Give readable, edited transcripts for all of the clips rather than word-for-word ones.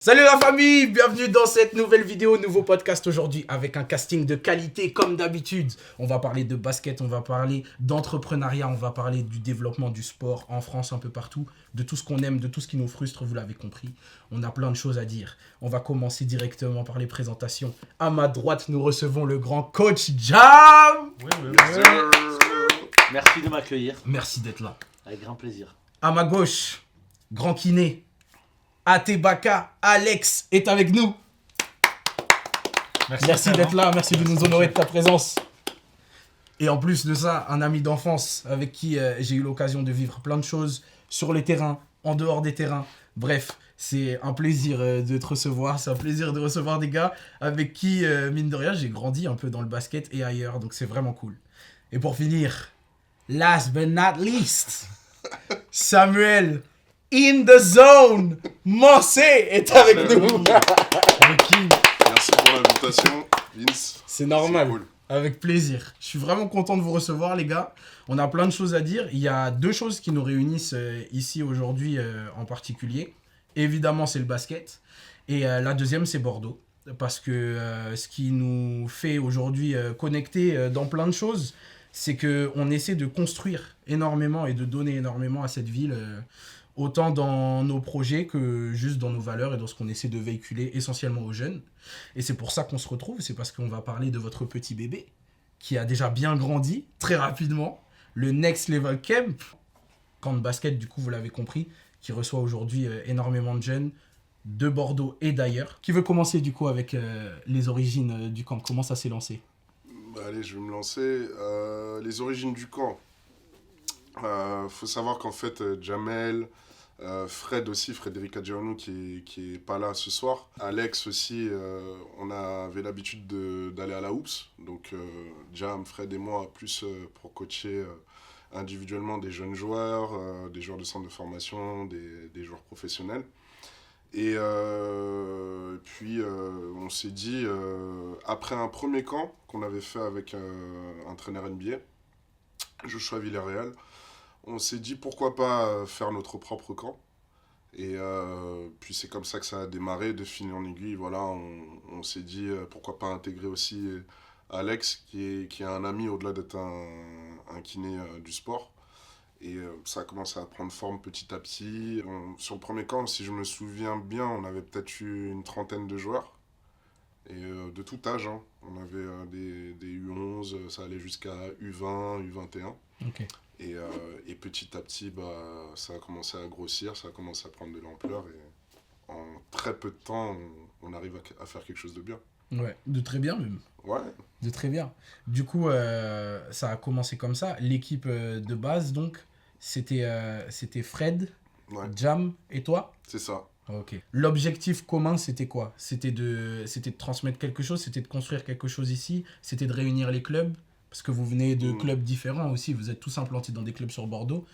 Salut la famille, bienvenue dans cette nouvelle vidéo, nouveau podcast aujourd'hui avec un casting de qualité comme d'habitude. On va parler de basket, on va parler d'entrepreneuriat, on va parler du développement du sport en France, un peu partout, de tout ce qu'on aime, de tout ce qui nous frustre, vous l'avez compris. On a plein de choses à dire. On va commencer directement par les présentations. À ma droite, nous recevons le grand coach Jam. Merci de m'accueillir. Merci d'être là. Avec grand plaisir. À ma gauche, grand kiné. Atebaka, Alex est avec nous. Merci d'être là, merci de nous honorer de ta présence. Et en plus de ça, un ami d'enfance avec qui j'ai eu l'occasion de vivre plein de choses sur les terrains, en dehors des terrains. Bref, c'est un plaisir de te recevoir, c'est un plaisir de recevoir des gars avec qui, mine de rien, j'ai grandi un peu dans le basket et ailleurs, donc c'est vraiment cool. Et pour finir, last but not least, Samuel in the zone, Mansé est avec nous. Merci pour l'invitation, Vince. C'est normal, C'est cool. avec plaisir. Je suis vraiment content de vous recevoir, les gars. On a plein de choses à dire. Il y a deux choses qui nous réunissent ici aujourd'hui en particulier. Évidemment, c'est le basket. Et la deuxième, c'est Bordeaux. Parce que ce qui nous fait aujourd'hui connecter dans plein de choses, c'est qu'on essaie de construire énormément et de donner énormément à cette ville. Autant dans nos projets que juste dans nos valeurs et dans ce qu'on essaie de véhiculer essentiellement aux jeunes. Et c'est pour ça qu'on se retrouve, c'est parce qu'on va parler de votre petit bébé qui a déjà bien grandi, très rapidement, le Next Level Camp, camp de basket, du coup, vous l'avez compris, qui reçoit aujourd'hui énormément de jeunes de Bordeaux et d'ailleurs. Qui veut commencer du coup avec les origines du camp? Comment ça s'est lancé? Allez, je vais me lancer. Les origines du camp. Faut savoir qu'en fait, Jamel, Fred aussi, Frédéric Adjornou qui est pas là ce soir. Alex aussi, on avait l'habitude d'aller à la Hoops. Donc Jam, Fred et moi, plus pour coacher individuellement des jeunes joueurs, des joueurs de centre de formation, des joueurs professionnels. Et puis on s'est dit, après un premier camp qu'on avait fait avec un entraîneur NBA, Joshua Villarreal, on s'est dit pourquoi pas faire notre propre camp. Et puis c'est comme ça que ça a démarré, de fil en aiguille. Voilà, on s'est dit pourquoi pas intégrer aussi Alex, qui est un ami au-delà d'être un kiné du sport. Et ça a commencé à prendre forme petit à petit. Sur le premier camp, si je me souviens bien, on avait peut-être eu une trentaine de joueurs. Et de tout âge, hein. On avait des U11, ça allait jusqu'à U20, U21. Ok. Et petit à petit, ça a commencé à grossir, ça a commencé à prendre de l'ampleur. Et en très peu de temps, on arrive à faire quelque chose de bien. Ouais, de très bien même. Ouais. De très bien. Du coup, ça a commencé comme ça. L'équipe de base, donc, c'était Fred, Ouais, Jam et toi? c'est ça. Ok. L'objectif commun, c'était quoi? C'était de transmettre quelque chose, c'était de construire quelque chose ici, c'était de réunir les clubs, parce que vous venez de clubs différents aussi, vous êtes tous implantés dans des clubs sur Bordeaux.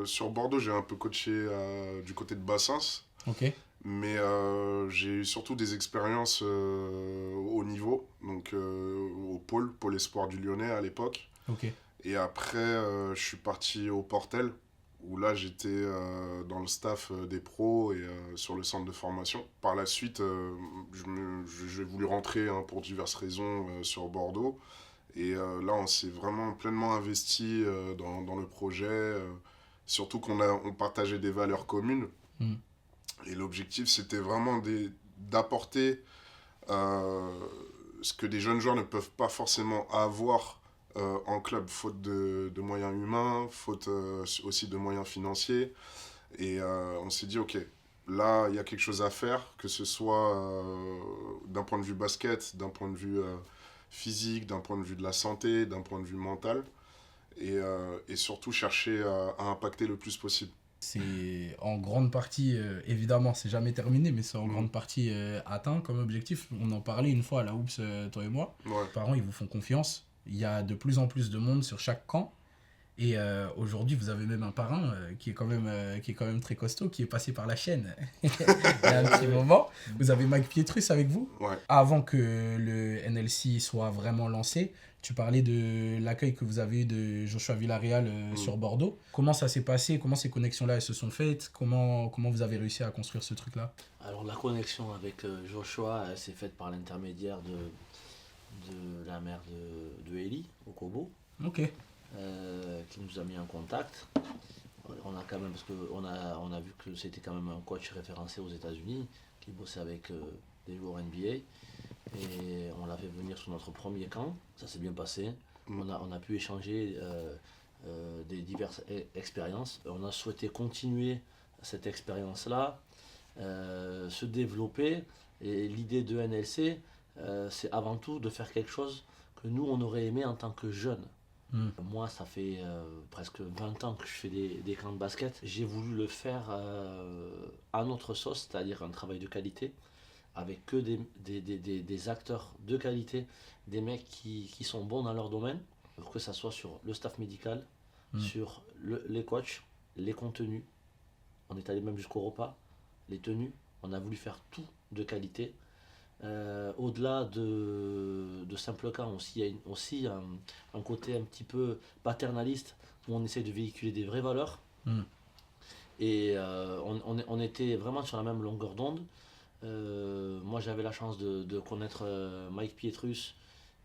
Sur Bordeaux, j'ai un peu coaché du côté de Bassins. Ok. Mais j'ai eu surtout des expériences au niveau, donc au pôle espoir du Lyonnais à l'époque. Ok. Et après, je suis parti au Portel, où là j'étais dans le staff des pros et sur le centre de formation. Par la suite, j'ai voulu rentrer pour diverses raisons sur Bordeaux. Et là, on s'est vraiment pleinement investi dans le projet, surtout on partageait des valeurs communes. Mm. Et l'objectif, c'était vraiment d'apporter ce que des jeunes joueurs ne peuvent pas forcément avoir en club, faute de moyens humains, faute aussi de moyens financiers. Et on s'est dit, ok, là, il y a quelque chose à faire, que ce soit d'un point de vue basket, d'un point de vue physique, d'un point de vue de la santé, d'un point de vue mental. Et surtout chercher à impacter le plus possible. C'est en grande partie, évidemment, c'est jamais terminé, mais c'est en grande partie atteint comme objectif. On en parlait une fois à la Hoops, toi et moi. Ouais. Les parents, ils vous font confiance. Il y a de plus en plus de monde sur chaque camp. Et aujourd'hui, vous avez même un parrain qui est quand même très costaud, qui est passé par la chaîne il y a un petit moment. Vous avez Mike Pietrus avec vous. Ouais. Avant que le NLC soit vraiment lancé, tu parlais de l'accueil que vous avez eu de Joshua Villarreal sur Bordeaux. Comment ça s'est passé? Comment ces connexions-là elles se sont faites? Comment vous avez réussi à construire ce truc-là? Alors la connexion avec Joshua, elle s'est faite par l'intermédiaire de la mère de Ellie, au Kobo, Ok. qui nous a mis en contact. On a quand même, parce qu'on on a vu que c'était quand même un coach référencé aux États-Unis, qui bossait avec des joueurs NBA. Et on l'a fait venir sur notre premier camp, ça s'est bien passé. On a pu échanger des diverses expériences. On a souhaité continuer cette expérience-là, se développer. Et l'idée de NLC, c'est avant tout de faire quelque chose que nous, on aurait aimé en tant que jeunes. Moi, ça fait presque 20 ans que je fais des camps de basket. J'ai voulu le faire à notre sauce, c'est-à-dire un travail de qualité, avec que des acteurs de qualité, des mecs qui sont bons dans leur domaine, que ça soit sur le staff médical, sur les coachs, les contenus. On est allé même jusqu'au repas, les tenues. On a voulu faire tout de qualité. Au-delà de simple camp, aussi, il y a aussi un côté un petit peu paternaliste où on essaie de véhiculer des vraies valeurs. Et on était vraiment sur la même longueur d'onde. Moi j'avais la chance de connaître Mike Pietrus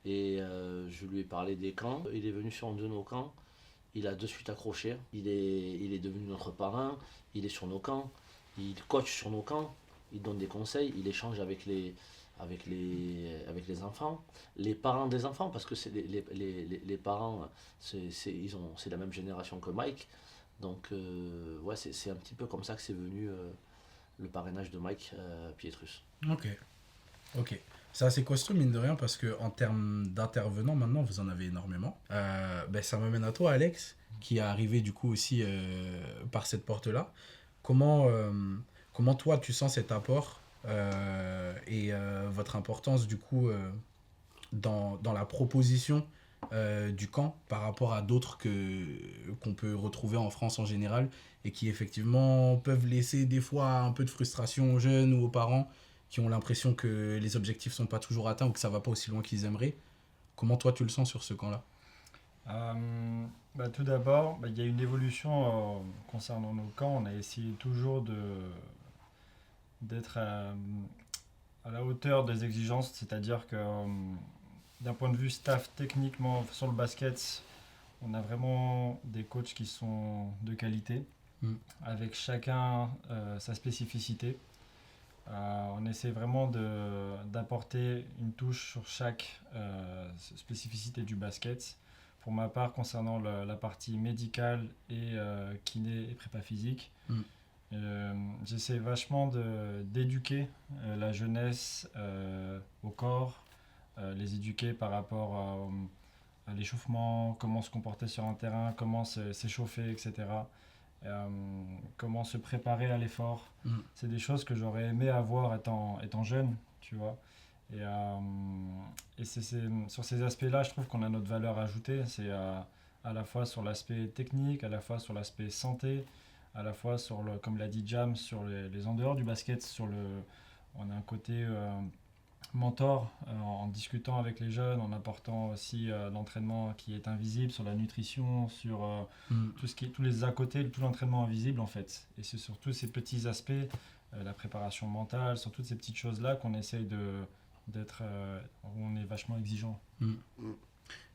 et je lui ai parlé des camps. Il est venu sur un de nos camps, il a de suite accroché, il est devenu notre parrain, il est sur nos camps, il coach sur nos camps, il donne des conseils, il échange avec les enfants, les parents des enfants, parce que c'est les parents, c'est la même génération que Mike. Donc ouais, c'est un petit peu comme ça que c'est venu le parrainage de Mike Pietrus. Ok. C'est assez costaud, mine de rien, parce que en termes d'intervenants, maintenant, vous en avez énormément. Ça m'amène à toi, Alex, qui est arrivé du coup aussi par cette porte-là. Comment toi, tu sens cet apport et votre importance, du coup, dans la proposition du camp par rapport à d'autres qu'on peut retrouver en France en général et qui effectivement peuvent laisser des fois un peu de frustration aux jeunes ou aux parents qui ont l'impression que les objectifs sont pas toujours atteints ou que ça va pas aussi loin qu'ils aimeraient. Comment toi tu le sens sur ce camp-là? Tout d'abord, il y a une évolution concernant nos camps. On a essayé toujours d'être à la hauteur des exigences, c'est-à-dire que d'un point de vue staff, techniquement, sur le basket, on a vraiment des coachs qui sont de qualité, avec chacun sa spécificité. On essaie vraiment d'apporter une touche sur chaque spécificité du basket. Pour ma part, concernant la partie médicale et kiné et prépa physique, j'essaie vachement d'éduquer la jeunesse au corps, les éduquer par rapport à l'échauffement, comment se comporter sur un terrain, comment s'échauffer, etc. Comment se préparer à l'effort. C'est des choses que j'aurais aimé avoir étant jeune, tu vois. Et c'est sur ces aspects-là, je trouve qu'on a notre valeur ajoutée. C'est à la fois sur l'aspect technique, à la fois sur l'aspect santé, à la fois sur comme l'a dit Jam, sur les en dehors du basket, on a un côté mentor en discutant avec les jeunes, en apportant aussi l'entraînement qui est invisible, sur la nutrition, sur tous les à côté, tout l'entraînement invisible en fait. Et c'est sur tous ces petits aspects, la préparation mentale, sur toutes ces petites choses-là qu'on essaye d'être, où on est vachement exigeant.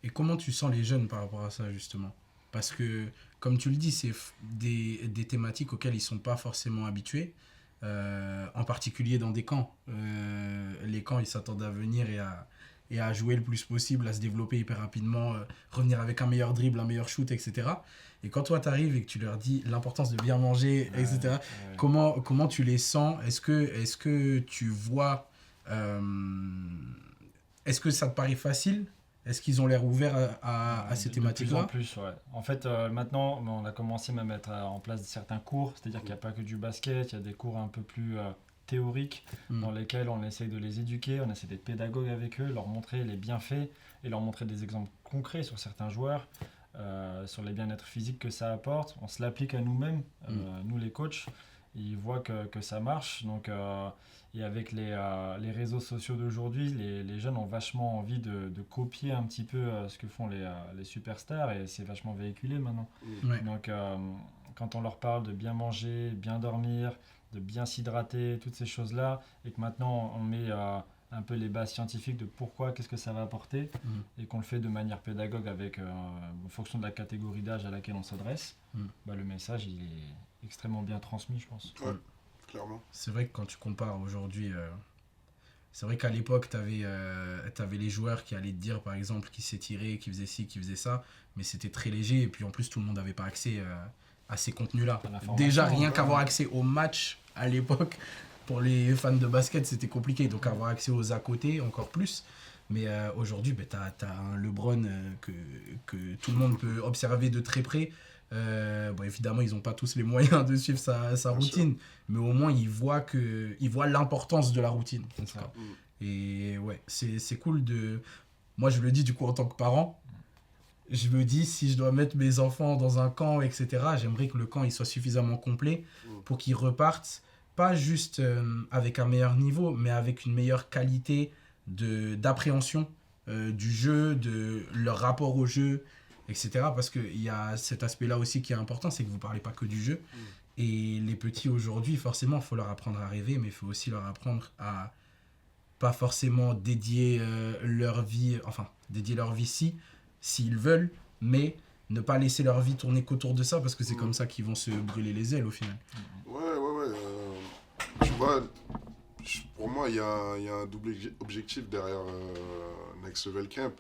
Et comment tu sens les jeunes par rapport à ça justement? Parce que, comme tu le dis, c'est des thématiques auxquelles ils ne sont pas forcément habitués. En particulier dans des camps. Les camps, ils s'attendent à venir et à jouer le plus possible, à se développer hyper rapidement, revenir avec un meilleur dribble, un meilleur shoot, etc. Et quand toi, tu arrives et que tu leur dis l'importance de bien manger, etc., comment tu les sens? Est-ce que tu vois... est-ce que ça te paraît facile? Est-ce qu'ils ont l'air ouverts à ces thématiques-là? De plus en plus, ouais. En fait, maintenant, on a commencé même à mettre en place certains cours, c'est-à-dire qu'il n'y a pas que du basket, il y a des cours un peu plus théoriques dans lesquels on essaye de les éduquer, on essaie d'être pédagogue avec eux, leur montrer les bienfaits et leur montrer des exemples concrets sur certains joueurs. sur les bien-être physiques que ça apporte. On se l'applique à nous-mêmes, nous les coachs. Ils voient que ça marche. Donc, et avec les réseaux sociaux d'aujourd'hui, les jeunes ont vachement envie de copier un petit peu ce que font les superstars et c'est vachement véhiculé maintenant. Ouais. Donc, quand on leur parle de bien manger, bien dormir, de bien s'hydrater, toutes ces choses-là, et que maintenant on met un peu les bases scientifiques de pourquoi, qu'est-ce que ça va apporter, et qu'on le fait de manière pédagogue avec, en fonction de la catégorie d'âge à laquelle on s'adresse, bah, le message il est extrêmement bien transmis, je pense. Ouais, clairement. C'est vrai que quand tu compares aujourd'hui, c'est vrai qu'à l'époque, tu avais les joueurs qui allaient te dire, par exemple, qui s'étiraient, qui faisaient ci, qui faisaient ça, mais c'était très léger, et puis en plus, tout le monde n'avait pas accès à ces contenus-là. À l'information, Déjà, rien ouais. qu'avoir accès aux matchs à l'époque, pour les fans de basket, c'était compliqué, donc avoir accès aux à côté, encore plus. Mais aujourd'hui, tu as un LeBron que tout le monde peut observer de très près. Bon, évidemment, ils n'ont pas tous les moyens de suivre sa routine, mais au moins, ils voient l'importance de la routine. En tout cas. Et ouais, c'est cool de... Moi, je le dis du coup en tant que parent, je me dis, si je dois mettre mes enfants dans un camp, etc., j'aimerais que le camp il soit suffisamment complet pour qu'ils repartent, pas juste avec un meilleur niveau, mais avec une meilleure qualité d'appréhension du jeu, de leur rapport au jeu, etc. Parce qu'il y a cet aspect-là aussi qui est important, c'est que vous ne parlez pas que du jeu. Et les petits aujourd'hui, forcément, il faut leur apprendre à rêver, mais il faut aussi leur apprendre à pas forcément dédier leur vie s'ils veulent, mais ne pas laisser leur vie tourner qu'autour de ça, parce que c'est comme ça qu'ils vont se brûler les ailes au final. Ouais. Tu vois, pour moi, il y a un double objectif derrière Next Level Camp.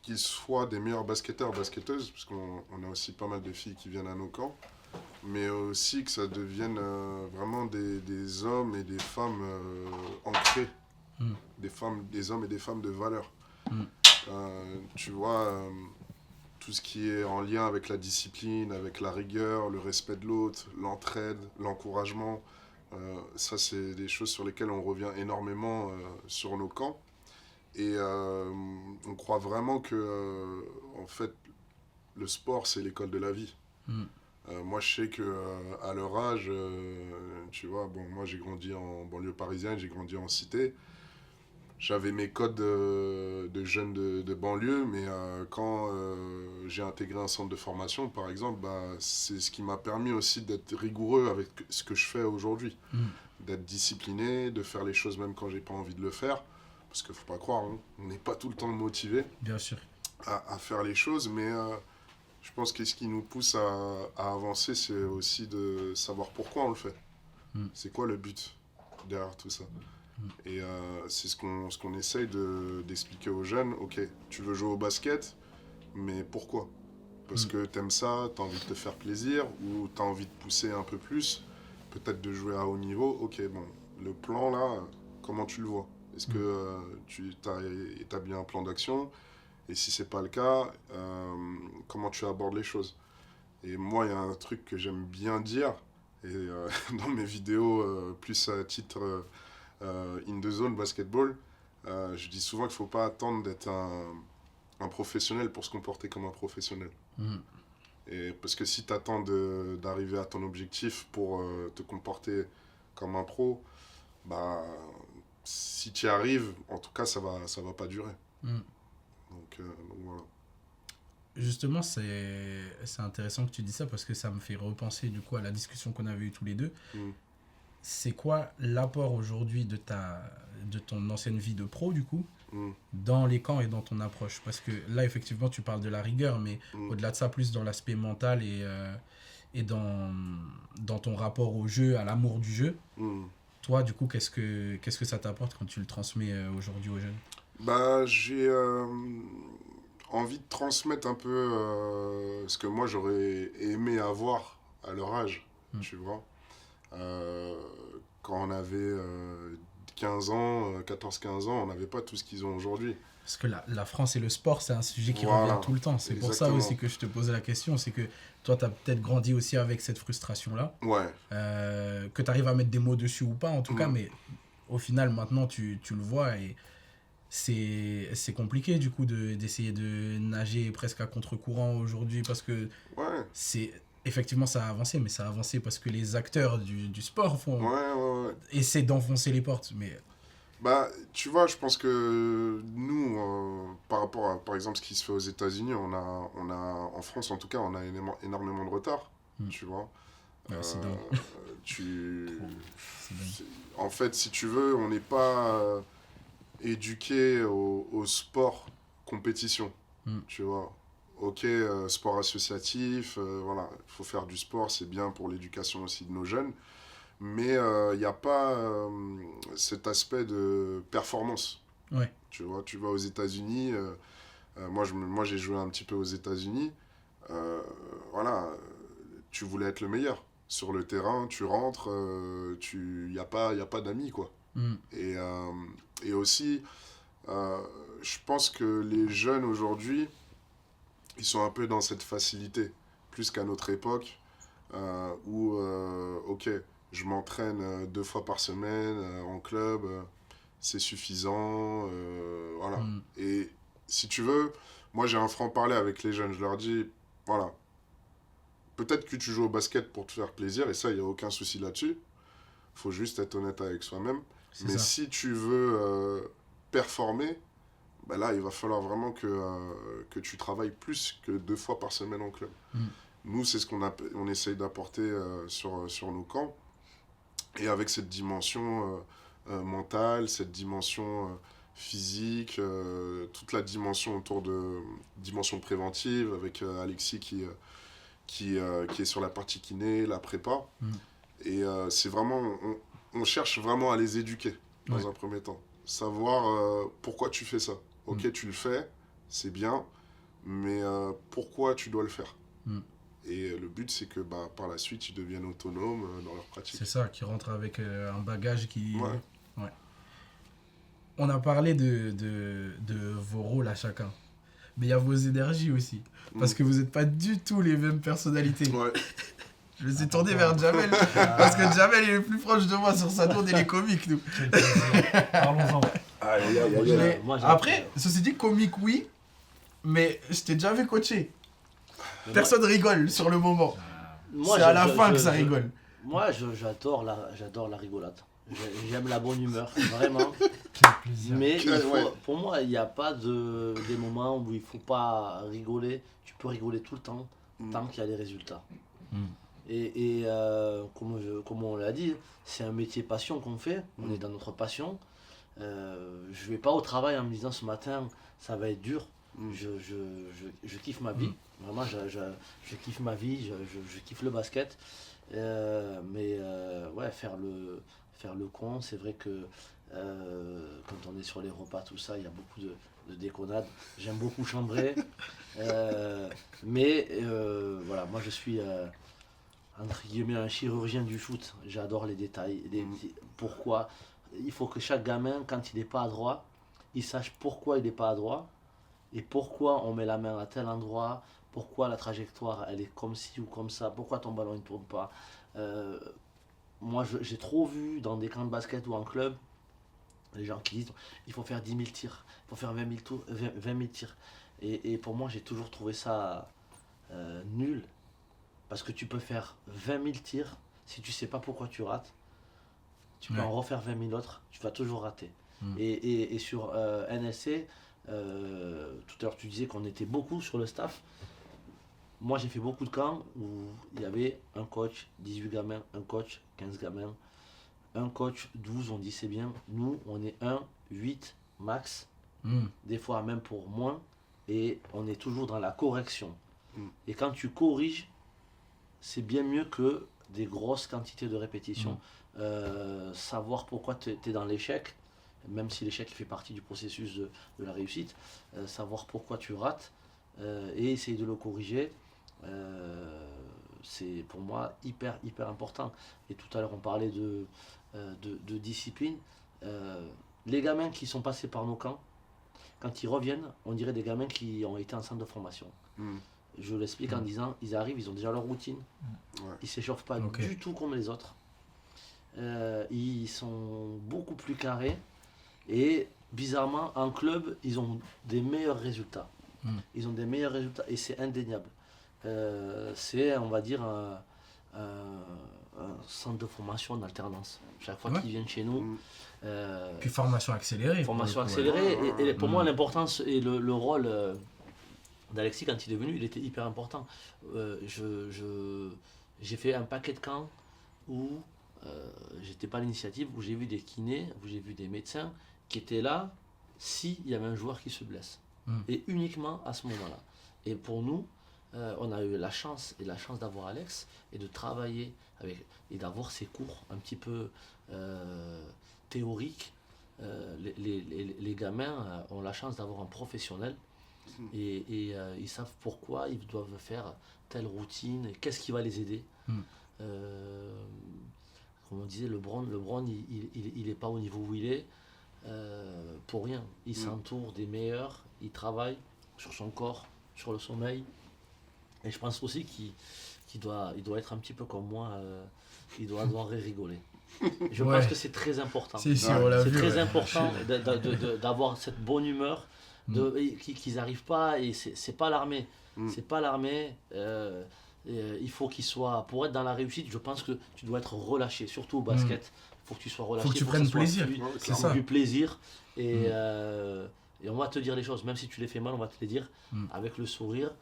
Qu'ils soient des meilleurs basketteurs, basketteuses, parce qu'on a aussi pas mal de filles qui viennent à nos camps, mais aussi que ça devienne vraiment des hommes et des femmes ancrés, des hommes et des femmes de valeur. Tu vois, tout ce qui est en lien avec la discipline, avec la rigueur, le respect de l'autre, l'entraide, l'encouragement, ça c'est des choses sur lesquelles on revient énormément sur nos camps. Et on croit vraiment que en fait, le sport c'est l'école de la vie. Moi je sais que à leur âge, tu vois, bon, moi j'ai grandi en banlieue parisienne, j'ai grandi en cité. J'avais mes codes de jeunes de banlieue, mais quand j'ai intégré un centre de formation, par exemple, bah, c'est ce qui m'a permis aussi d'être rigoureux avec ce que je fais aujourd'hui. D'être discipliné, de faire les choses même quand j'ai pas envie de le faire. Parce qu'il ne faut pas croire, hein, on n'est pas tout le temps motivé Bien sûr. à faire les choses, mais je pense que ce qui nous pousse à avancer, c'est aussi de savoir pourquoi on le fait. C'est quoi le but derrière tout ça. Et c'est ce qu'on essaye d'expliquer aux jeunes. Ok, tu veux jouer au basket, mais pourquoi ? Parce que t'aimes ça, t'as envie de te faire plaisir, ou t'as envie de pousser un peu plus, peut-être de jouer à haut niveau. Ok, bon, le plan là, comment tu le vois ? Est-ce que tu as établi un plan d'action ? Et si c'est pas le cas, comment tu abordes les choses ? Et moi, il y a un truc que j'aime bien dire, et dans mes vidéos, plus à titre in the zone basketball, je dis souvent qu'il ne faut pas attendre d'être un professionnel pour se comporter comme un professionnel. Et parce que si tu attends d'arriver à ton objectif pour te comporter comme un pro, bah, si tu y arrives, en tout cas, ça va pas durer. Donc voilà. Justement, c'est intéressant que tu dis ça parce que ça me fait repenser du coup à la discussion qu'on avait eue tous les deux. C'est quoi l'apport aujourd'hui de ton ancienne vie de pro du coup dans les camps et dans ton approche? Parce que là, effectivement, tu parles de la rigueur, mais au-delà de ça, plus dans l'aspect mental et dans ton rapport au jeu, à l'amour du jeu. Toi, du coup, qu'est-ce que ça t'apporte quand tu le transmets aujourd'hui aux jeunes? Bah, j'ai envie de transmettre un peu ce que moi j'aurais aimé avoir à leur âge, tu vois. Quand on avait 15 ans, 14-15 ans, on n'avait pas tout ce qu'ils ont aujourd'hui. Parce que la France et le sport, c'est un sujet qui Voilà, revient tout le temps. C'est pour ça aussi que je te posais la question. C'est que toi, tu as peut-être grandi aussi avec cette frustration-là. Ouais. Que tu arrives à mettre des mots dessus ou pas, en tout cas. Mais au final, maintenant, tu le vois. Et c'est compliqué du coup d'essayer de nager presque à contre-courant aujourd'hui parce que Ouais, effectivement ça a avancé, mais ça a avancé parce que les acteurs du sport ouais. essaient d'enfoncer les portes. Mais Bah, tu vois, je pense que nous, par rapport à, par exemple, ce qui se fait aux États-Unis, en France en tout cas, on a énormément de retard, Mm. tu vois. c'est Euh, dingue. tu... C'est dingue. En fait, si tu veux, on n'est pas éduqué au sport compétition, Mm. tu vois. Ok, sport associatif, voilà, il faut faire du sport, c'est bien pour l'éducation aussi de nos jeunes, mais il n'y a pas cet aspect de performance. Ouais. Tu vois, tu vas aux États-Unis, moi j'ai joué un petit peu aux États-Unis, voilà, tu voulais être le meilleur. Sur le terrain, tu rentres, y a pas d'amis, quoi. Mm. Et aussi, je pense que les jeunes aujourd'hui, ils sont un peu dans cette facilité, plus qu'à notre époque, où, ok, je m'entraîne 2 fois par semaine en club, c'est suffisant, voilà. Mm. Et si tu veux, moi j'ai un franc-parler avec les jeunes, je leur dis, voilà, peut-être que tu joues au basket pour te faire plaisir, et ça, il n'y a aucun souci là-dessus, faut juste être honnête avec soi-même. C'est Mais ça. si tu veux performer, bah là, il va falloir vraiment que tu travailles plus que 2 fois par semaine en club. Mm. Nous, c'est ce on essaye d'apporter sur nos camps. Et avec cette dimension mentale, cette dimension physique, toute la dimension autour de dimension préventive, avec Alexis qui est sur la partie kiné, la prépa. Mm. Et c'est vraiment, on cherche vraiment à les éduquer dans Ouais. un premier temps. Savoir pourquoi tu fais ça. Ok, tu le fais, c'est bien, mais pourquoi tu dois le faire. Mm. Et le but, c'est que bah, par la suite, ils deviennent autonomes dans leur pratique. C'est ça, qui rentre avec un bagage qui... Ouais. Ouais. On a parlé de vos rôles à chacun. Mais il y a vos énergies aussi. Parce que vous n'êtes pas du tout les mêmes personnalités. Ouais. Je me suis tourné vers Jamel. Parce que Jamel est le plus proche de moi sur sa tourne, il est comique, nous. Quel plaisir. Parlons-en. Aïe, aïe, aïe, aïe. Mais Moi, j'ai- après, ceci dit, comique, oui. Mais je t'ai déjà vu coacher. Mais Personne rigole sur le moment. moi, C'est à la fin que ça rigole. Moi, j'adore la rigolade. J'aime la bonne humeur, vraiment. Quel plaisir. Mais Ouais. pour moi, il n'y a pas des moments où il ne faut pas rigoler. Tu peux rigoler tout le temps, tant qu'il y a des résultats. Mm. Et comme on l'a dit, c'est un métier passion qu'on fait. On est dans notre passion. Je ne vais pas au travail en me disant ce matin, ça va être dur. Je kiffe ma vie. Vraiment, je kiffe ma vie, je kiffe le basket. Mais ouais, faire le con, c'est vrai que quand on est sur les repas, tout ça, il y a beaucoup de déconnades. J'aime beaucoup chambrer. Mais voilà, moi je suis entre guillemets un chirurgien du foot. J'adore les détails. Pourquoi il faut que chaque gamin, quand il n'est pas adroit, il sache pourquoi il n'est pas adroit et pourquoi on met la main à tel endroit, pourquoi la trajectoire elle est comme ci ou comme ça, pourquoi ton ballon ne tourne pas. Moi j'ai trop vu dans des camps de basket ou en club les gens qui disent il faut faire 10 000 tirs, il faut faire 20 000 tirs. Et pour moi j'ai toujours trouvé ça nul parce que tu peux faire 20 000 tirs si tu sais pas pourquoi tu rates. Tu peux Ouais. en refaire 20 000 autres, tu vas toujours rater. Mm. Et sur NSC, tout à l'heure tu disais qu'on était beaucoup sur le staff. Moi j'ai fait beaucoup de camps où il y avait un coach, 18 gamins, un coach, 15 gamins, un coach, 12, on dit c'est bien. Nous on est 1, 8 max, Mm. des fois même pour moins, et on est toujours dans la correction. Mm. Et quand tu corriges, c'est bien mieux que des grosses quantités de répétitions. Savoir pourquoi tu es dans l'échec, même si l'échec fait partie du processus de la réussite, savoir pourquoi tu rates et essayer de le corriger, c'est pour moi hyper important. Et tout à l'heure on parlait de discipline. Les gamins qui sont passés par nos camps, quand ils reviennent, on dirait des gamins qui ont été en centre de formation. Mm. Je l'explique en disant, ils arrivent, ils ont déjà leur routine, Ouais. ils s'échauffent pas Ok. du tout comme les autres. Ils sont beaucoup plus carrés et bizarrement, en club, ils ont des meilleurs résultats. Ils ont des meilleurs résultats et c'est indéniable. C'est, on va dire, un centre de formation en alternance. Chaque fois qu'ils viennent chez nous. Puis formation accélérée. Formation accélérée. Et pour moi, l'importance et le rôle d'Alexis, quand il est venu, il était hyper important. J'ai fait un paquet de camps où j'étais pas à l'initiative, où j'ai vu des kinés, où j'ai vu des médecins qui étaient là s'il y avait un joueur qui se blesse. Et uniquement à ce moment-là. Et pour nous, on a eu la chance d'avoir Alex et de travailler avec et d'avoir ces cours un petit peu théoriques. Les gamins ont la chance d'avoir un professionnel et ils savent pourquoi ils doivent faire telle routine, qu'est-ce qui va les aider. Comme on disait, LeBron il n'est pas au niveau où il est pour rien. Il s'entoure des meilleurs, il travaille sur son corps, sur le sommeil. Et je pense aussi qu'il doit être un petit peu comme moi, il doit adorer rigoler. Je pense que c'est très important. C'est très important d'avoir cette bonne humeur, qu'ils n'arrivent pas, et c'est pas l'armée. C'est pas l'armée. Il faut qu'il soit, pour être dans la réussite, je pense que tu dois être relâché, surtout au basket. Il faut que tu sois relâché. Il faut que tu prennes plaisir. C'est ça. Du plaisir. Et on va te dire les choses, même si tu les fais mal, on va te les dire avec le sourire.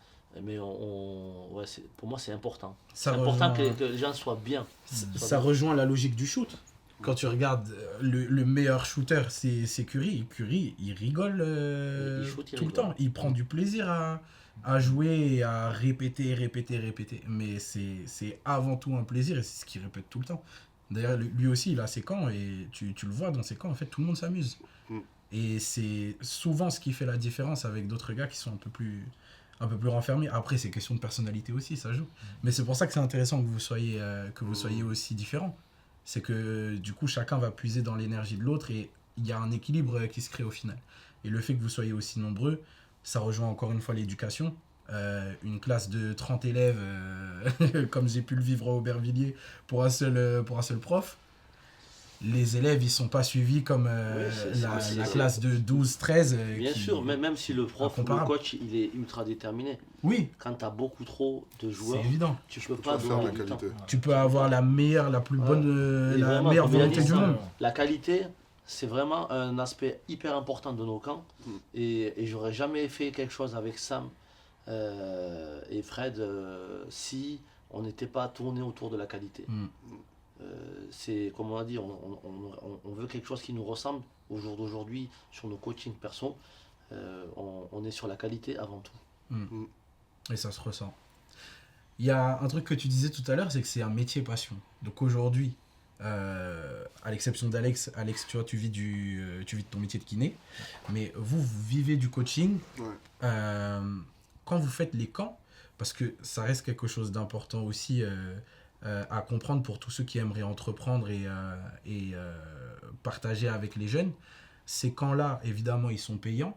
Mais pour moi, c'est important. C'est important que les gens soient bien. Ça rejoint la logique du shoot. Quand tu regardes le meilleur shooter, c'est Curry. Curry, il rigole tout le temps. Il prend du plaisir à jouer et à répéter. Mais c'est avant tout un plaisir et c'est ce qu'il répète tout le temps. D'ailleurs, lui aussi, il a ses camps et tu le vois dans ses camps, en fait, tout le monde s'amuse. Et c'est souvent ce qui fait la différence avec d'autres gars qui sont un peu plus renfermés. Après, c'est question de personnalité aussi, ça joue. Mais c'est pour ça que c'est intéressant que vous soyez aussi différents. C'est que du coup, chacun va puiser dans l'énergie de l'autre et il y a un équilibre qui se crée au final. Et le fait que vous soyez aussi nombreux, ça rejoint encore une fois l'éducation. Une classe de 30 élèves, comme j'ai pu le vivre à Aubervilliers, pour un seul prof. Les élèves, ils sont pas suivis comme la classe de 12, 13. Bien sûr, même si le prof ou le coach, il est ultra déterminé. Oui. Quand tu as beaucoup trop de joueurs, c'est évident. Tu peux pas faire la qualité. Tu peux avoir la meilleure volonté du monde. La qualité, c'est vraiment un aspect hyper important de nos camps. Et j'aurais jamais fait quelque chose avec Sam et Fred si on n'était pas tourné autour de la qualité. C'est comme on a dit, on veut quelque chose qui nous ressemble au jour d'aujourd'hui sur nos coachings perso. On est sur la qualité avant tout. Et ça se ressent. Il y a un truc que tu disais tout à l'heure, c'est que c'est un métier passion. Donc aujourd'hui, à l'exception d'Alex, tu vois, tu vis de ton métier de kiné, mais vous vivez du coaching. Quand vous faites les camps, parce que ça reste quelque chose d'important aussi à comprendre pour tous ceux qui aimeraient entreprendre et partager avec les jeunes. Ces camps-là, évidemment, ils sont payants.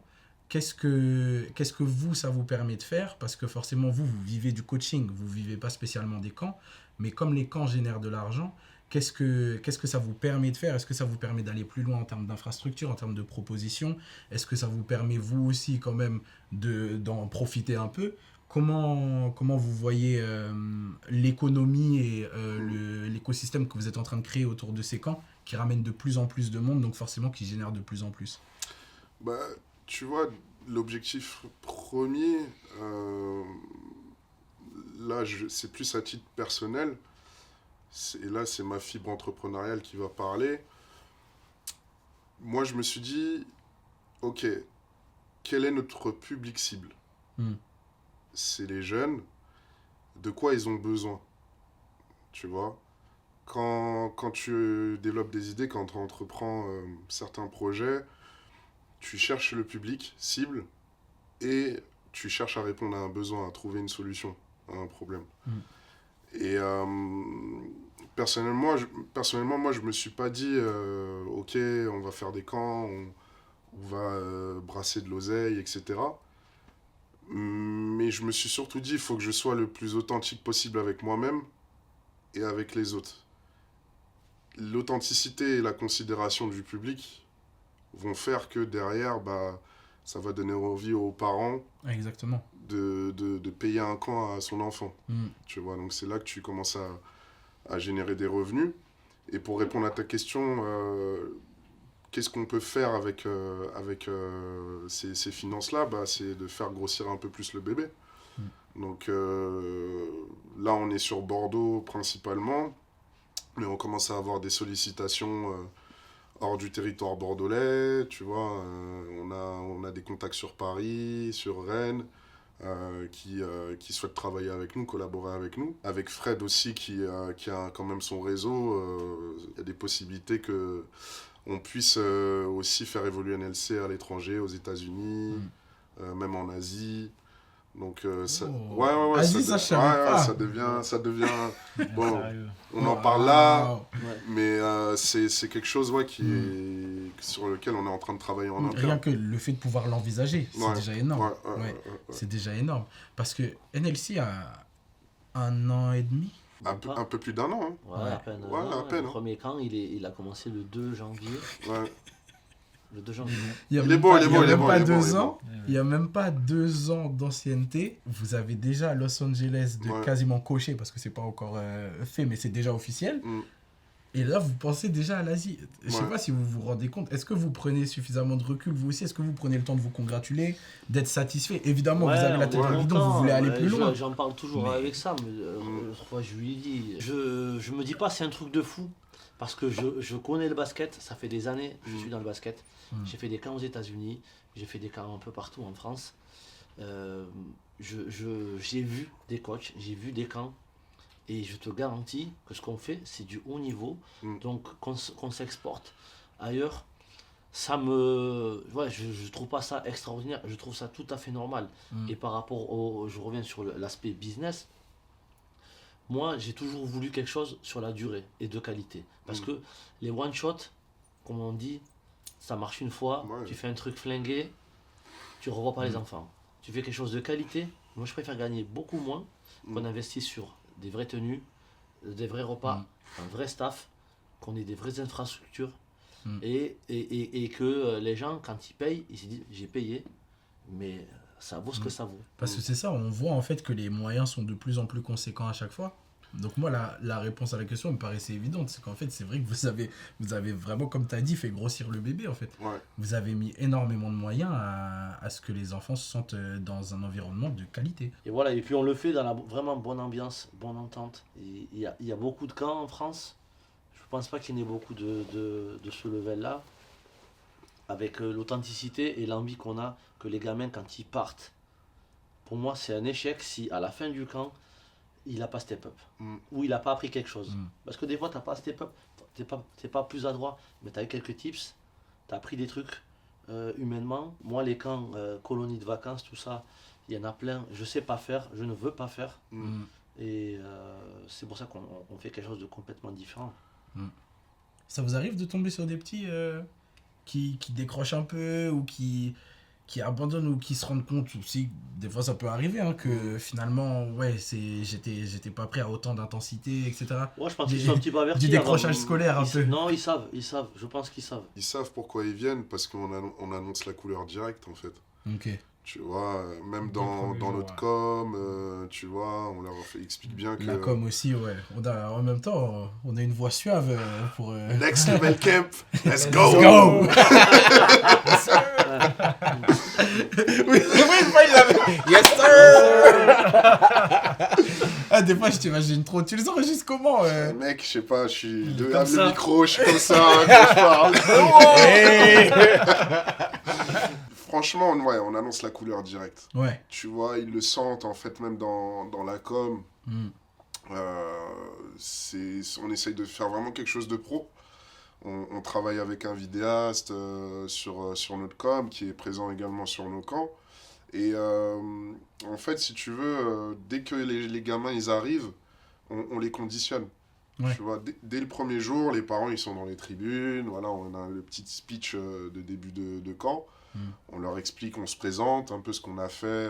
Qu'est-ce que vous, ça vous permet de faire? Parce que forcément, vous vivez du coaching, vous ne vivez pas spécialement des camps. Mais comme les camps génèrent de l'argent, qu'est-ce que ça vous permet de faire? Est-ce que ça vous permet d'aller plus loin en termes d'infrastructure, en termes de propositions? Est-ce que ça vous permet, vous aussi, quand même, d'en profiter un peu? Comment vous voyez l'économie et l'écosystème que vous êtes en train de créer autour de ces camps qui ramènent de plus en plus de monde, donc forcément qui génèrent de plus en plus? Tu vois, l'objectif premier, là, c'est plus à titre personnel, et là, c'est ma fibre entrepreneuriale qui va parler. Moi, je me suis dit, ok, quel est notre public cible? C'est les jeunes, de quoi ils ont besoin, tu vois. Quand tu développes des idées, quand tu entreprends certains projets, tu cherches le public cible et tu cherches à répondre à un besoin, à trouver une solution à un problème. Et personnellement, moi, je me suis pas dit, ok, on va faire des camps, on va brasser de l'oseille, etc. Mais je me suis surtout dit, il faut que je sois le plus authentique possible avec moi-même et avec les autres. L'authenticité et la considération du public, vont faire que derrière, ça va donner envie aux parents Exactement. de payer un camp à son enfant. Mm. Tu vois, donc c'est là que tu commences à générer des revenus. Et pour répondre à ta question, qu'est-ce qu'on peut faire avec ces finances-là? C'est de faire grossir un peu plus le bébé. Donc là, on est sur Bordeaux principalement, mais on commence à avoir des sollicitations hors du territoire bordelais, tu vois. On a des contacts sur Paris, sur Rennes, qui souhaitent travailler avec nous, collaborer avec nous. Avec Fred aussi, qui a quand même son réseau, il y a des possibilités que on puisse aussi faire évoluer NLC à l'étranger, aux États-Unis, même en Asie. Donc ça, ouais, Asie, ça, je savais pas. ça devient bon, Sérieux. on en parle là, Wow. Ouais. mais c'est quelque chose sur lequel on est en train de travailler en Rien interne. que le fait de pouvoir l'envisager, c'est Ouais. déjà énorme. Ouais. C'est déjà énorme. Parce que NLC a 1 an et demi. Un peu plus d'1 an, hein. Ouais, à peine. Ouais, à peine, Le hein. premier camp, il a commencé le 2 janvier. Ouais. Le 2 janvier. Il y a Il est même beau, pas, il est il y a beau, il est même beau, pas il est beau, 2 il est ans. beau. Il n'y a même pas 2 ans d'ancienneté. Vous avez déjà à Los Angeles de Ouais. quasiment coché, parce que c'est pas encore fait, mais c'est déjà officiel. Mm. Et là, vous pensez déjà à l'Asie. Je sais Ouais. pas si vous vous rendez compte. Est-ce que vous prenez suffisamment de recul, vous aussi? Est-ce que vous prenez le temps de vous congratuler, d'être satisfait? Évidemment, vous avez la tête dans le guidon, vous voulez aller plus loin. J'en parle toujours Mais- avec Sam. L'autre fois, je lui ai dit. Je me dis pas c'est un truc de fou. Parce que je connais le basket. Ça fait des années que je suis dans le basket. J'ai fait des camps aux États-Unis. J'ai fait des camps un peu partout en France. J'ai vu des coachs. J'ai vu des camps. Et je te garantis que ce qu'on fait, c'est du haut niveau. Donc, qu'on s'exporte ailleurs. Je trouve pas ça extraordinaire, je trouve ça tout à fait normal. Et par rapport je reviens sur l'aspect business, moi j'ai toujours voulu quelque chose sur la durée et de qualité. Parce que les one shot, comme on dit, ça marche une fois, Ouais. tu fais un truc flingué, tu revois pas les enfants. Tu fais quelque chose de qualité, moi je préfère gagner beaucoup moins qu'on investisse sur des vraies tenues, des vrais repas, un vrai staff, qu'on ait des vraies infrastructures. Et que les gens, quand ils payent, ils se disent j'ai payé, mais ça vaut ce que ça vaut. Parce que c'est ça, on voit en fait que les moyens sont de plus en plus conséquents à chaque fois. Donc moi, la réponse à la question me paraissait évidente. C'est qu'en fait, c'est vrai que vous avez vraiment, comme tu as dit, fait grossir le bébé en fait. Ouais. Vous avez mis énormément de moyens à ce que les enfants se sentent dans un environnement de qualité. Et voilà, et puis on le fait dans la vraiment bonne ambiance, bonne entente. Il y a beaucoup de camps en France. Je pense pas qu'il y en ait beaucoup de ce level-là. Avec l'authenticité et l'envie qu'on a que les gamins, quand ils partent, pour moi, c'est un échec si à la fin du camp, il n'a pas step up. Ou il n'a pas appris quelque chose. Parce que des fois, tu n'as pas step up, t'es pas plus adroit, mais tu as eu quelques tips, tu as appris des trucs humainement. Moi, les camps, colonies de vacances, tout ça, il y en a plein. Je sais pas faire, je ne veux pas faire. Et c'est pour ça qu'on fait quelque chose de complètement différent. Ça vous arrive de tomber sur des petits qui décrochent un peu ou qui abandonnent ou qui se rendent compte aussi, des fois ça peut arriver, hein, que finalement, ouais, j'étais pas prêt à autant d'intensité, etc. Ouais, je pense qu'ils sont un petit peu avertis. Du décrochage scolaire un peu. Non, ils savent, je pense qu'ils savent. Ils savent pourquoi ils viennent parce qu'on annonce la couleur directe en fait. Ok. Tu vois, même Dès le dans premier jour, notre ouais. com, tu vois, on leur explique bien que... La com aussi, ouais. En même temps, on a une voix suave pour... Next level camp, let's Let's go! go! Oui, une fois, il l'avait. Yes, sir! Ah, des fois, je t'imagine trop. Tu les enregistres comment Mec, je sais pas, je suis de Comme le ça. micro, je suis comme ça quand je parle. Franchement, ouais, on annonce la couleur directe. Ouais. Tu vois, ils le sentent en fait même dans la com. On essaye de faire vraiment quelque chose de pro. On travaille avec un vidéaste sur notre com qui est présent également sur nos camps. Et en fait, si tu veux, dès que les gamins ils arrivent, on les conditionne. Ouais. Tu vois, dès le premier jour, les parents ils sont dans les tribunes. Voilà, on a le petit speech de début de camp. On leur explique, on se présente un peu ce qu'on a fait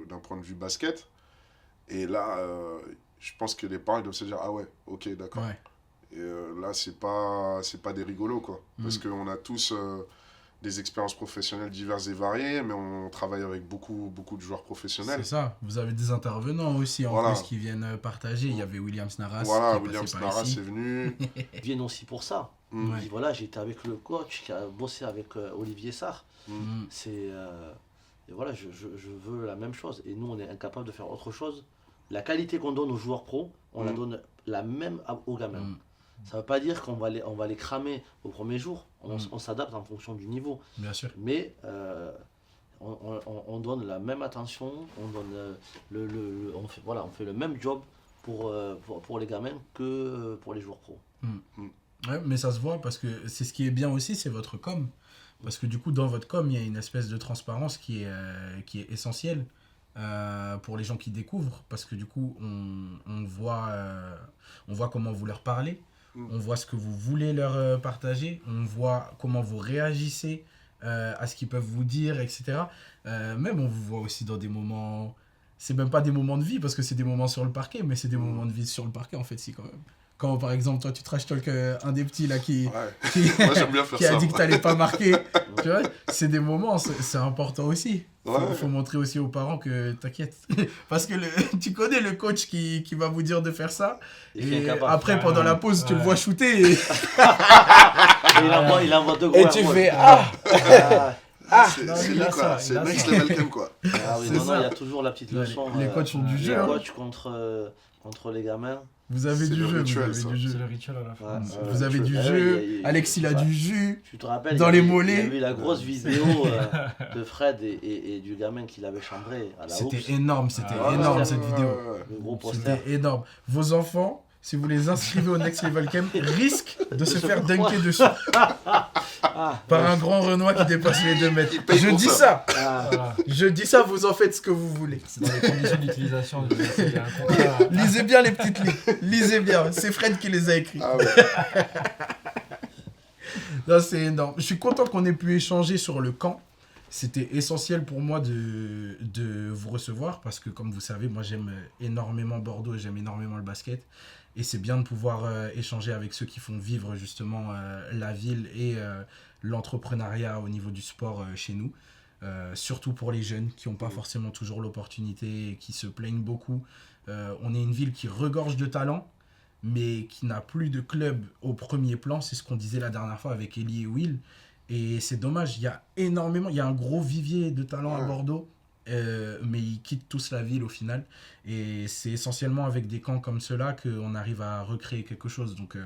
d'un point de vue basket. Et là, je pense que les parents ils doivent se dire ah ouais, ok, d'accord. Ouais. Et là, c'est pas des rigolos, quoi. Parce qu'on a tous des expériences professionnelles diverses et variées, mais on travaille avec beaucoup de joueurs professionnels. C'est ça. Vous avez des intervenants aussi en Voilà. plus qui viennent partager. Il y avait William Snaras Voilà, qui est William passé par Snaras ici. est venu. Ils viennent aussi pour ça. Mm. Ouais. Ils disent, voilà, j'étais avec le coach qui a bossé avec Olivier Sarr. Mm. Et voilà, je veux la même chose. Et nous, on est incapable de faire autre chose. La qualité qu'on donne aux joueurs pros, on la donne la même aux gamins. Mm. Ça ne veut pas dire qu'on va les cramer au premier jour. On s'adapte en fonction du niveau. Bien sûr. Mais on donne la même attention, on donne on fait le même job pour les gamins que pour les joueurs pros. Ouais, mais ça se voit parce que c'est ce qui est bien aussi, c'est votre com. Parce que du coup, dans votre com, il y a une espèce de transparence qui est essentielle pour les gens qui découvrent. Parce que du coup, on voit comment vous leur parlez, on voit ce que vous voulez leur partager, on voit comment vous réagissez à ce qu'ils peuvent vous dire, etc. Même on vous voit aussi dans des moments... C'est même pas des moments de vie parce que c'est des moments sur le parquet, mais c'est des moments de vie sur le parquet en fait, si quand même. Quand par exemple, toi tu trash talk un des petits là qui Moi, j'aime bien faire a ça. dit que t'allais pas marquer, tu vois, c'est des moments, c'est important aussi. Faut montrer aussi aux parents que t'inquiète. Parce que tu connais le coach qui va vous dire de faire ça, et après pendant la pause tu le vois shooter et Il envoie deux gros tu airballs. fais C'est non, lui, il a quoi. ça, C'est il a next ça. level game, quoi. Ah oui, C'est non, ça. il y a toujours la petite leçon. les coachs ont du Les jeu, hein. coachs contre les gamins. Vous avez C'est du le jeu, rituel, vous ça. avez du C'est jeu. le rituel à la fin. Ouais, Vous avez du Ah jeu, oui, Alexis il a du jus. Tu te rappelles, Dans les mollets. Il y a eu la grosse vidéo de Fred et du gamin qui l'avait chambré à la C'était housse. énorme cette vidéo. Le gros poster. C'était énorme. Vos enfants, si vous les inscrivez au Next Level Camp, risquent de se faire dunker dessus par un grand Renoir qui dépasse les 2 mètres. paye Je pour dis ça. ça. Voilà. Je dis ça, vous en faites ce que vous voulez. C'est dans les conditions d'utilisation. Il y a un contrat. Lisez bien les petites lignes. Lisez bien. C'est Fred qui les a écrites. Ah ouais. Non, c'est énorme. Je suis content qu'on ait pu échanger sur le camp. C'était essentiel pour moi de vous recevoir parce que, comme vous savez, moi j'aime énormément Bordeaux et j'aime énormément le basket. Et c'est bien de pouvoir échanger avec ceux qui font vivre justement la ville et l'entrepreneuriat au niveau du sport chez nous. Surtout pour les jeunes qui n'ont pas forcément toujours l'opportunité et qui se plaignent beaucoup. On est une ville qui regorge de talents, mais qui n'a plus de club au premier plan. C'est ce qu'on disait la dernière fois avec Ellie et Will. Et c'est dommage, il y a un gros vivier de talents à Bordeaux, mais ils quittent tous la ville au final. Et c'est essentiellement avec des camps comme ceux-là qu'on arrive à recréer quelque chose. Donc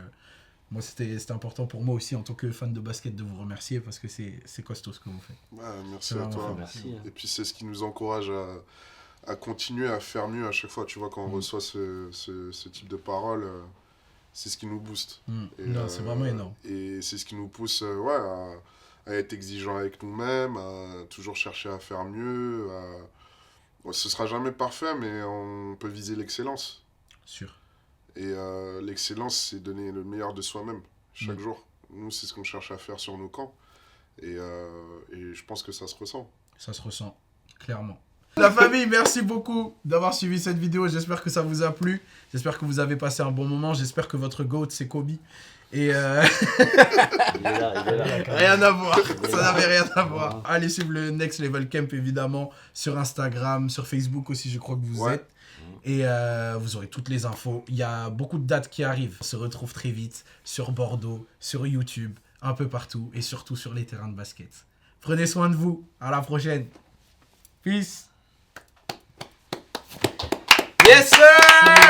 moi, c'était important pour moi aussi, en tant que fan de basket, de vous remercier parce que c'est costaud ce que vous faites. Ouais, merci C'est à vraiment toi. fun. Merci. Et puis c'est ce qui nous encourage à continuer à faire mieux à chaque fois. Tu vois, quand on reçoit ce type de paroles, c'est ce qui nous booste. Et, Non, c'est vraiment énorme. Et c'est ce qui nous pousse à être exigeants avec nous-mêmes, à toujours chercher à faire mieux. Bon, ce sera jamais parfait, mais on peut viser l'excellence. Sûr. Et l'excellence, c'est donner le meilleur de soi-même chaque jour. Nous, c'est ce qu'on cherche à faire sur nos camps. Et je pense que ça se ressent. Ça se ressent, clairement. La famille, merci beaucoup d'avoir suivi cette vidéo. J'espère que ça vous a plu. J'espère que vous avez passé un bon moment. J'espère que votre GOAT, c'est Kobe. Et Il est là. rien à voir. Ça n'avait rien à voir. Allez suivre le Next Level Camp, évidemment, sur Instagram, sur Facebook aussi, je crois que vous êtes. Et vous aurez toutes les infos. Il y a beaucoup de dates qui arrivent. On se retrouve très vite sur Bordeaux, sur YouTube, un peu partout. Et surtout sur les terrains de basket. Prenez soin de vous. À la prochaine. Peace. Yes, sir!